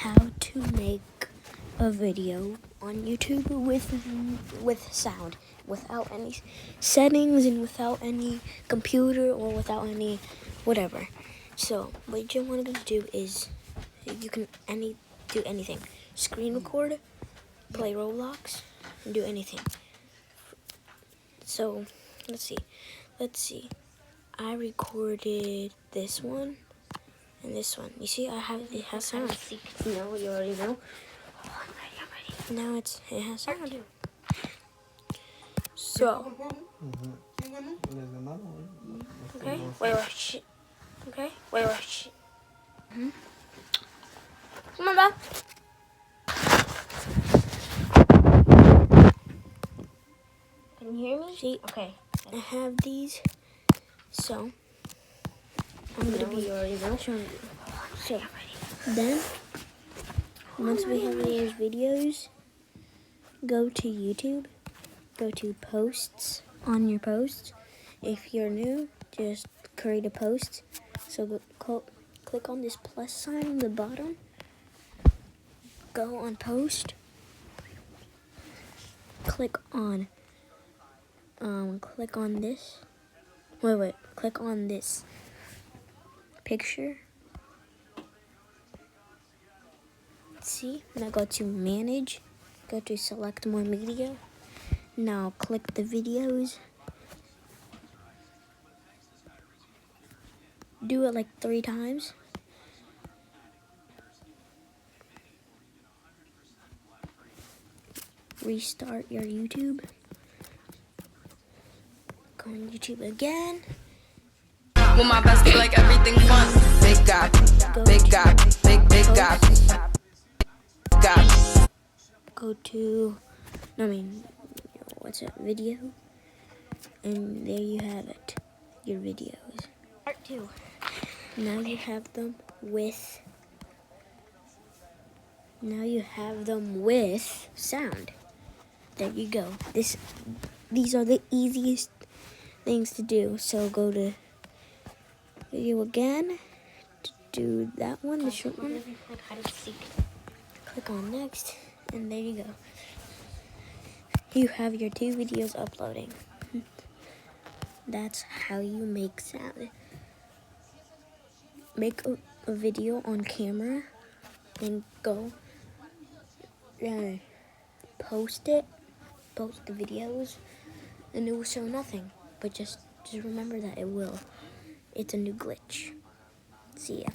how to make a video on YouTube with sound, without any settings and without any computer or without any whatever. So what you want to do is you can do anything. Screen record, play Roblox, and do anything. So let's see. I recorded this one and this one. You see, it has sound. No, you already know. Oh, I'm ready. Now it has sound. So. Okay. Wait. Shit. Okay. Wait. Shit. Come on, back. Can you hear me? See. Okay. I have these. So. I'm gonna be showing you. So. Then. Once we have these videos, go to YouTube, go to posts on your posts. If you're new, just create a post. So click on this plus sign on the bottom, go on post, click on this. Click on this picture. See, now go to manage, go to select more media. Now click the videos. Do it like 3 times. Restart your YouTube. Go on YouTube again. With my bestie, like everything fun. Big God, big God, big God. Go to, video, and there you have it, your videos. Part 2. Now you have them with sound. There you go. These are the easiest things to do. So go to video again to do that one, the short one. Click on next, and there you go. You have your 2 videos uploading. That's how you make sound. Make a video on camera and go post the videos, and it will show nothing. But just remember that it will. It's a new glitch. See ya.